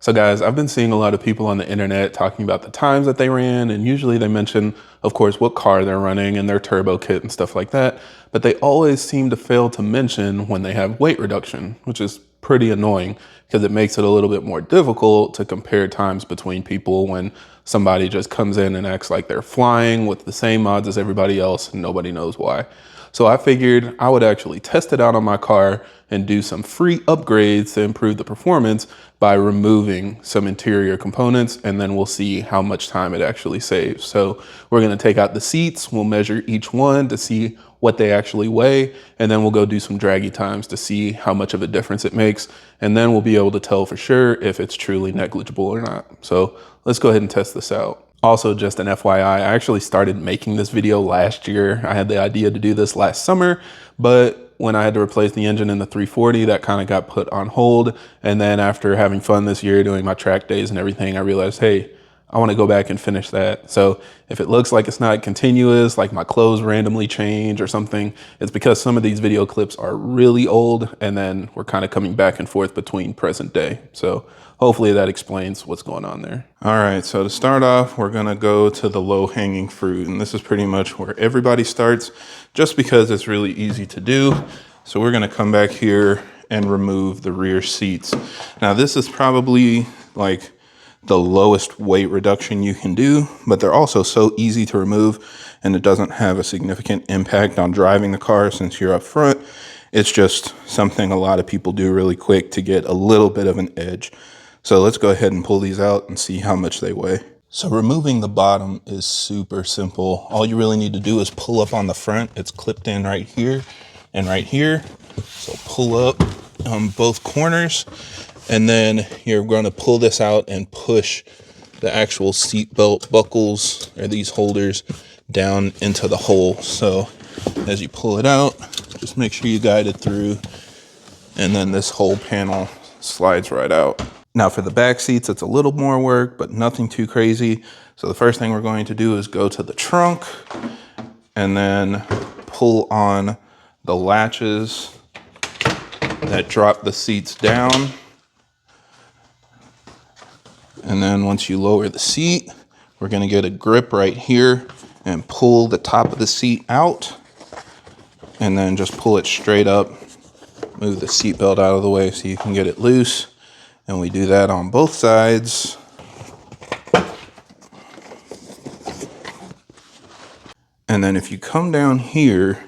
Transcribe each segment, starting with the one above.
So guys, I've been seeing a lot of people on the internet talking about the times that they ran, and usually they mention, of course, what car they're running and their turbo kit and stuff like that. But they always seem to fail to mention when they have weight reduction, which is pretty annoying because it makes it a little bit more difficult to compare times between people when somebody just comes in and acts like they're flying with the same mods as everybody else and nobody knows why. So I figured I would actually test it out on my car and do some free upgrades to improve the performance by removing some interior components, and then we'll see how much time it actually saves. So we're gonna take out the seats, we'll measure each one to see what they actually weigh, and then we'll go do some draggy times to see how much of a difference it makes, and then we'll be able to tell for sure if it's truly negligible or not. So let's go ahead and test this out. Also, just an FYI, I actually started making this video last year. I had the idea to do this last summer, but when I had to replace the engine in the 340, that kind of got put on hold. And then after having fun this year, doing my track days and everything, I realized, hey, I want to go back and finish that. So if it looks like it's not continuous, like my clothes randomly change or something, it's because some of these video clips are really old, and then we're kind of coming back and forth between present day. So hopefully that explains what's going on there. All right, so to start off, we're gonna go to the low hanging fruit. And this is pretty much where everybody starts just because it's really easy to do. So we're gonna come back here and remove the rear seats. Now this is probably like the lowest weight reduction you can do, but they're also so easy to remove and it doesn't have a significant impact on driving the car since you're up front. It's just something a lot of people do really quick to get a little bit of an edge. So let's go ahead and pull these out and see how much they weigh. So removing the bottom is super simple. All you really need to do is pull up on the front. It's clipped in right here and right here. So pull up on both corners, and then you're going to pull this out and push the actual seat belt buckles or these holders down into the hole. So as you pull it out, just make sure you guide it through, and then this whole panel slides right out. Now for the back seats, it's a little more work, but nothing too crazy. So the first thing we're going to do is go to the trunk and then pull on the latches that drop the seats down. And then once you lower the seat, we're gonna get a grip right here and pull the top of the seat out, and then just pull it straight up. Move the seat belt out of the way so you can get it loose. And we do that on both sides. And then if you come down here,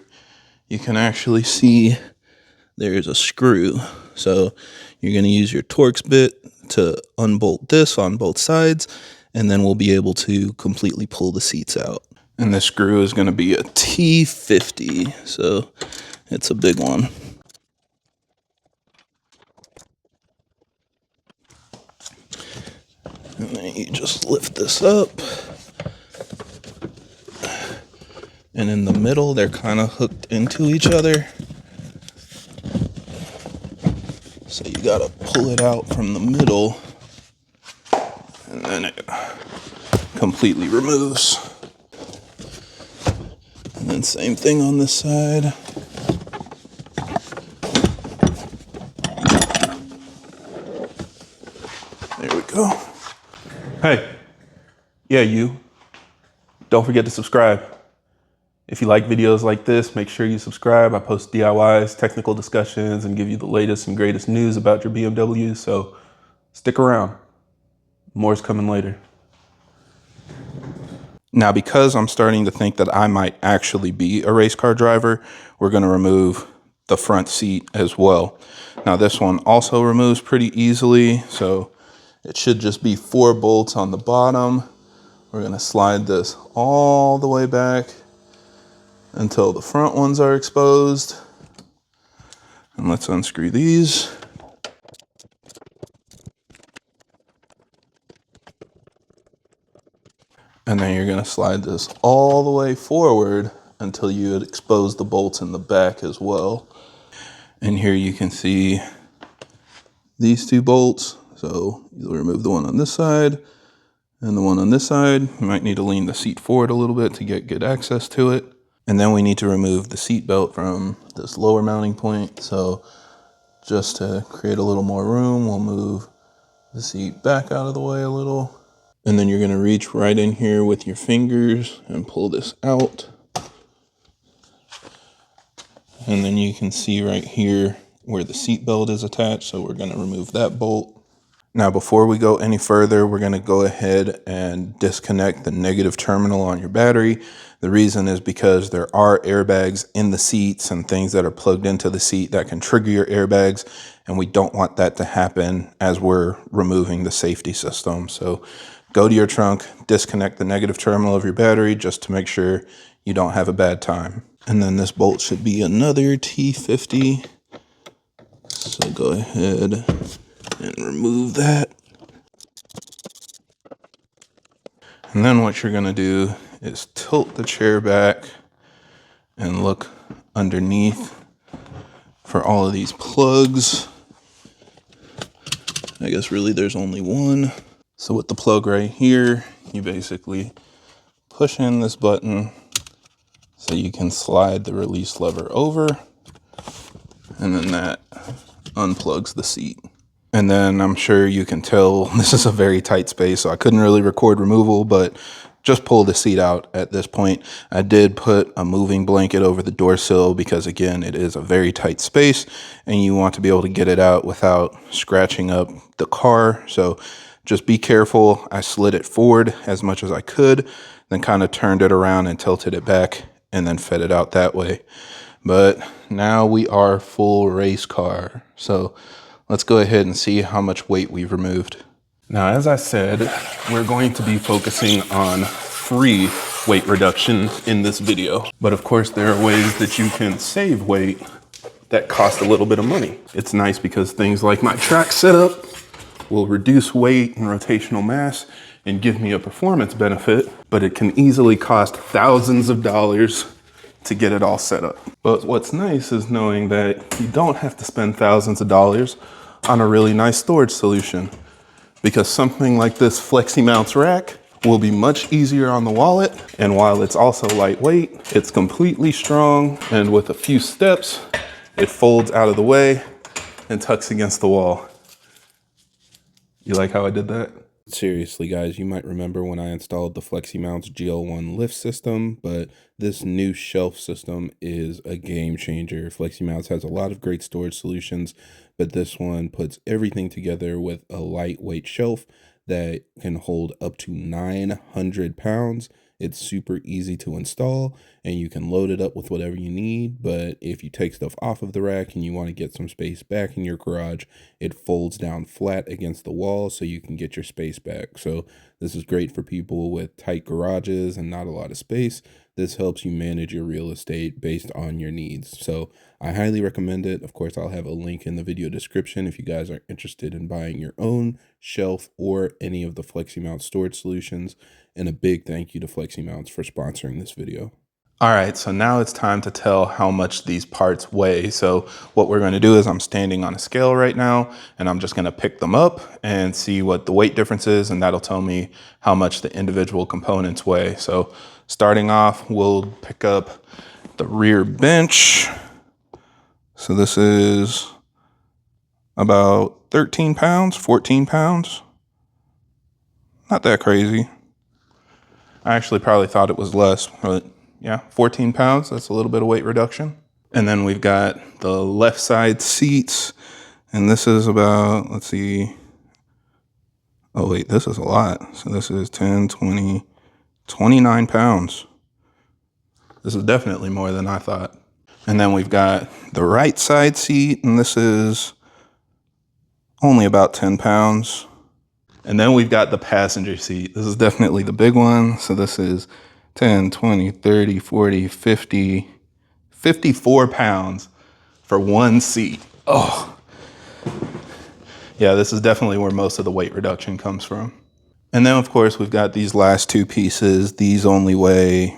you can actually see there's a screw. So you're gonna use your Torx bit to unbolt this on both sides, and then we'll be able to completely pull the seats out. And the screw is gonna be a T50, so it's a big one. And then you just lift this up. And in the middle, they're kind of hooked into each other. So you gotta pull it out from the middle, and then it completely removes. And then same thing on this side. There we go. Hey, yeah, you. Don't forget to subscribe. If you like videos like this, make sure you subscribe. I post DIYs, technical discussions, and give you the latest and greatest news about your BMW, so stick around. More's coming later. Now, because I'm starting to think that I might actually be a race car driver, we're gonna remove the front seat as well. Now, this one also removes pretty easily, so it should just be 4 bolts on the bottom. We're gonna slide this all the way back until the front ones are exposed. And let's unscrew these. And then you're gonna slide this all the way forward until you had exposed the bolts in the back as well. And here you can see these 2 bolts. So you'll remove the one on this side and the one on this side. You might need to lean the seat forward a little bit to get good access to it. And then we need to remove the seat belt from this lower mounting point. So just to create a little more room, we'll move the seat back out of the way a little. And then you're gonna reach right in here with your fingers and pull this out. And then you can see right here where the seat belt is attached. So we're gonna remove that bolt. Now, before we go any further, we're gonna go ahead and disconnect the negative terminal on your battery. The reason is because there are airbags in the seats and things that are plugged into the seat that can trigger your airbags. And we don't want that to happen as we're removing the safety system. So go to your trunk, disconnect the negative terminal of your battery just to make sure you don't have a bad time. And then this bolt should be another T50. So go ahead and remove that. And then what you're gonna do is tilt the chair back and look underneath for all of these plugs. I guess really there's only one. So with the plug right here, you basically push in this button so you can slide the release lever over, and then that unplugs the seat. And then I'm sure you can tell this is a very tight space, so I couldn't really record removal, but just pull the seat out at this point. I did put a moving blanket over the door sill because, again, it is a very tight space and you want to be able to get it out without scratching up the car. So just be careful. I slid it forward as much as I could, then kind of turned it around and tilted it back and then fed it out that way. But now we are full race car. So let's go ahead and see how much weight we've removed. Now, as I said, we're going to be focusing on free weight reduction in this video. But of course, there are ways that you can save weight that cost a little bit of money. It's nice because things like my track setup will reduce weight and rotational mass and give me a performance benefit, but it can easily cost thousands of dollars to get it all set up. But what's nice is knowing that you don't have to spend thousands of dollars on a really nice storage solution, because something like this Flexi Mounts rack will be much easier on the wallet. And while it's also lightweight, it's completely strong. And with a few steps, it folds out of the way and tucks against the wall. You like how I did that? Seriously, guys, you might remember when I installed the Flexi Mounts GL1 lift system, but this new shelf system is a game changer. Flexi Mounts has a lot of great storage solutions, but this one puts everything together with a lightweight shelf that can hold up to 900 pounds. It's super easy to install and you can load it up with whatever you need. But if you take stuff off of the rack and you want to get some space back in your garage, it folds down flat against the wall so you can get your space back. So this is great for people with tight garages and not a lot of space. This helps you manage your real estate based on your needs. So I highly recommend it. Of course, I'll have a link in the video description if you guys are interested in buying your own shelf or any of the Flexi Mount storage solutions. And a big thank you to Flexi Mounts for sponsoring this video. All right, so now it's time to tell how much these parts weigh. So what we're gonna do is I'm standing on a scale right now and I'm just gonna pick them up and see what the weight difference is, and that'll tell me how much the individual components weigh. So starting off, we'll pick up the rear bench. So this is about 13 pounds, 14 pounds. Not that crazy. I actually probably thought it was less, but yeah, 14 pounds, that's a little bit of weight reduction. And then we've got the left side seats, and this is about, let's see, oh wait, this is a lot. So this is 10, 20, 29 pounds. This is definitely more than I thought. And then we've got the right side seat, and this is only about 10 pounds. And then we've got the passenger seat. This is definitely the big one. So this is 10, 20, 30, 40, 50, 54 pounds for one seat. Oh, yeah, this is definitely where most of the weight reduction comes from. And then of course, we've got these last two pieces. These only weigh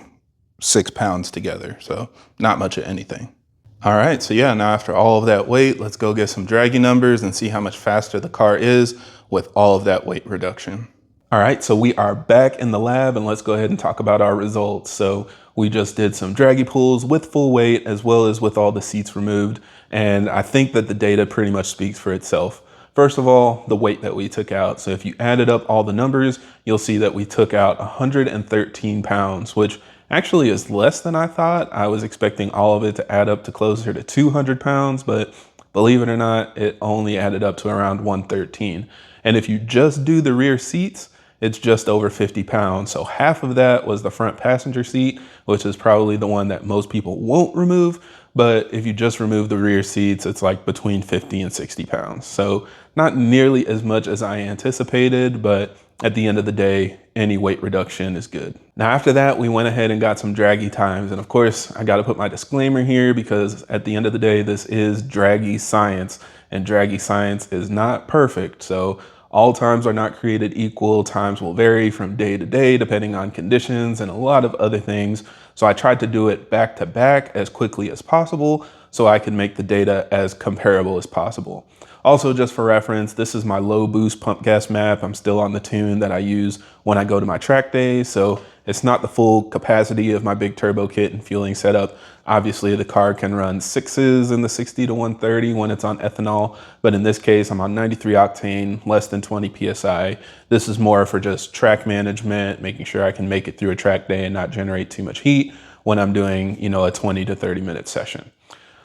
6 pounds together. So not much of anything. All right, so yeah, now after all of that weight, let's go get some draggy numbers and see how much faster the car is with all of that weight reduction. All right, so we are back in the lab and let's go ahead and talk about our results. So we just did some draggy pulls with full weight as well as with all the seats removed. And I think that the data pretty much speaks for itself. First of all, the weight that we took out. So if you added up all the numbers, you'll see that we took out 113 pounds, which actually is less than I thought. I was expecting all of it to add up to closer to 200 pounds, but believe it or not, it only added up to around 113. And if you just do the rear seats, it's just over 50 pounds. So half of that was the front passenger seat, which is probably the one that most people won't remove. But if you just remove the rear seats, it's like between 50 and 60 pounds. So not nearly as much as I anticipated, but at the end of the day, any weight reduction is good. Now, after that, we went ahead and got some draggy times. And of course, I got to put my disclaimer here because at the end of the day, this is draggy science, and draggy science is not perfect. So all times are not created equal. Times will vary from day to day, depending on conditions and a lot of other things. So I tried to do it back to back as quickly as possible so I can make the data as comparable as possible. Also, just for reference, this is my low boost pump gas map. I'm still on the tune that I use when I go to my track days. So it's not the full capacity of my big turbo kit and fueling setup. Obviously, the car can run sixes in the 60 to 130 when it's on ethanol. But in this case, I'm on 93 octane, less than 20 PSI. This is more for just track management, making sure I can make it through a track day and not generate too much heat when I'm doing, a 20 to 30 minute session.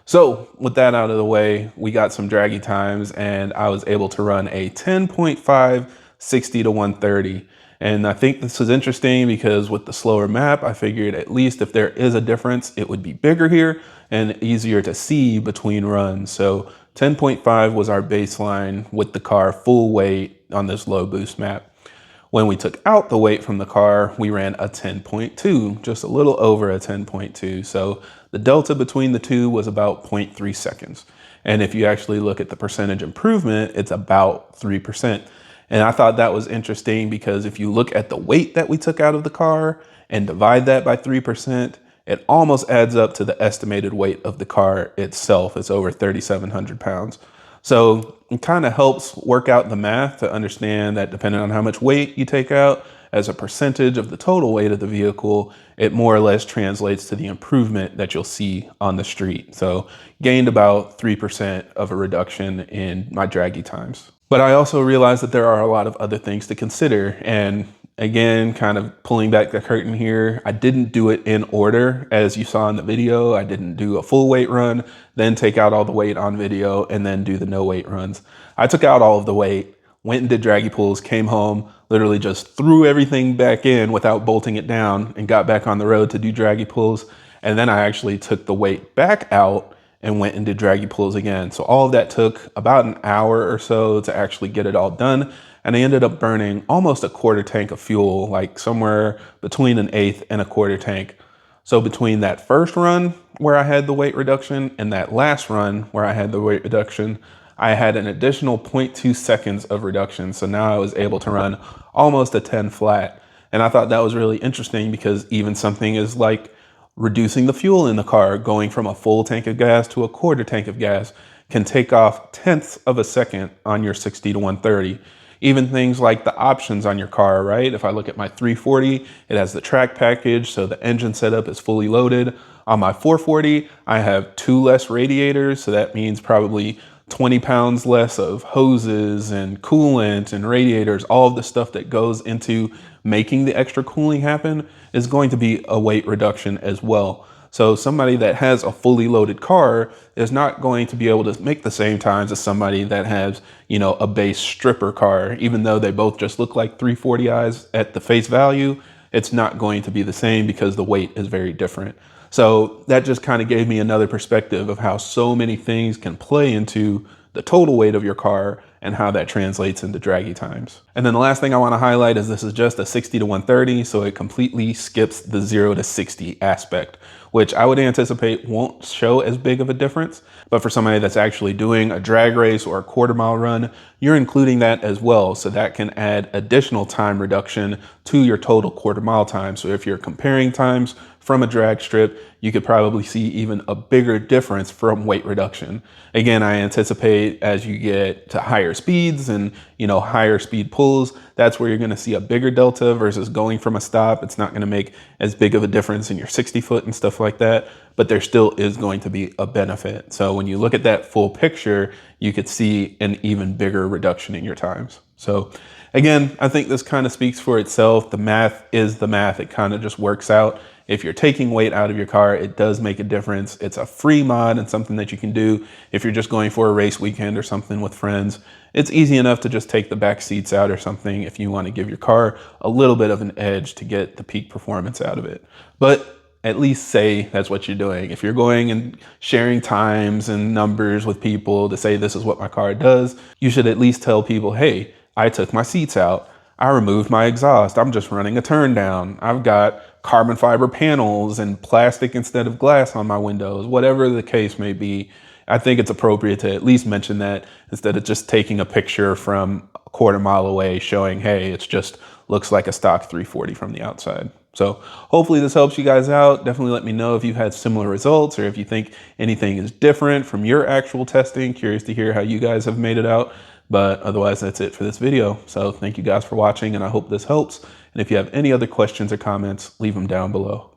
So with that out of the way, we got some draggy times and I was able to run a 10.5 60 to 130. And I think this is interesting because with the slower map, I figured at least if there is a difference, it would be bigger here and easier to see between runs. So 10.5 was our baseline with the car full weight on this low boost map. When we took out the weight from the car, we ran a 10.2, just a little over a 10.2. So the delta between the two was about 0.3 seconds. And if you actually look at the percentage improvement, it's about 3%. And I thought that was interesting because if you look at the weight that we took out of the car and divide that by 3%, it almost adds up to the estimated weight of the car itself. It's over 3,700 pounds. So it kind of helps work out the math to understand that depending on how much weight you take out as a percentage of the total weight of the vehicle, it more or less translates to the improvement that you'll see on the street. So gained about 3% of a reduction in my draggy times. But I also realized that there are a lot of other things to consider. And again, kind of pulling back the curtain here, I didn't do it in order as you saw in the video. I didn't do a full weight run, then take out all the weight on video, and then do the no weight runs. I took out all of the weight, went and did draggy pulls, came home, literally just threw everything back in without bolting it down and got back on the road to do draggy pulls. And then I actually took the weight back out and went and did draggy pulls again. So all of that took about an hour or so to actually get it all done. And I ended up burning almost a quarter tank of fuel, like somewhere between an eighth and a quarter tank. So between that first run where I had the weight reduction and that last run where I had the weight reduction, I had an additional 0.2 seconds of reduction. So now I was able to run almost a 10 flat. And I thought that was really interesting because even something is like reducing the fuel in the car, going from a full tank of gas to a quarter tank of gas, can take off tenths of a second on your 60 to 130. Even things like the options on your car, right? If I look at my 340, it has the track package, so the engine setup is fully loaded. On my 440, I have 2 less radiators, so that means probably 20 pounds less of hoses and coolant and radiators. All of the stuff that goes into making the extra cooling happen is going to be a weight reduction as well. So somebody that has a fully loaded car is not going to be able to make the same times as somebody that has, a base stripper car. Even though they both just look like 340i's at the face value, it's not going to be the same because the weight is very different. So that just kind of gave me another perspective of how so many things can play into the total weight of your car and how that translates into draggy times. And then the last thing I want to highlight is this is just a 60 to 130, so it completely skips the 0 to 60 aspect, which I would anticipate won't show as big of a difference. But for somebody that's actually doing a drag race or a quarter-mile run, you're including that as well. So that can add additional time reduction to your total quarter-mile time. So if you're comparing times from a drag strip, you could probably see even a bigger difference from weight reduction. Again, I anticipate as you get to higher speeds and, you know, higher speed pulls, that's where you're going to see a bigger delta versus going from a stop. It's not going to make as big of a difference in your 60 foot and stuff like that, but there still is going to be a benefit. So when you look at that full picture, you could see an even bigger reduction in your times. So again, I think this kind of speaks for itself. The math is the math. It kind of just works out. If you're taking weight out of your car, it does make a difference. It's a free mod and something that you can do if you're just going for a race weekend or something with friends. It's easy enough to just take the back seats out or something if you want to give your car a little bit of an edge to get the peak performance out of it. But at least say that's what you're doing. If you're going and sharing times and numbers with people to say this is what my car does, you should at least tell people, hey, I took my seats out. I removed my exhaust. I'm just running a turn down. I've got carbon fiber panels and plastic instead of glass on my windows, whatever the case may be. I think it's appropriate to at least mention that instead of just taking a picture from a quarter mile away showing, hey, it's just looks like a stock 340 from the outside. So hopefully this helps you guys out. Definitely let me know if you've had similar results or if you think anything is different from your actual testing. Curious to hear how you guys have made it out. But otherwise, that's it for this video. So thank you guys for watching, and I hope this helps. And if you have any other questions or comments, leave them down below.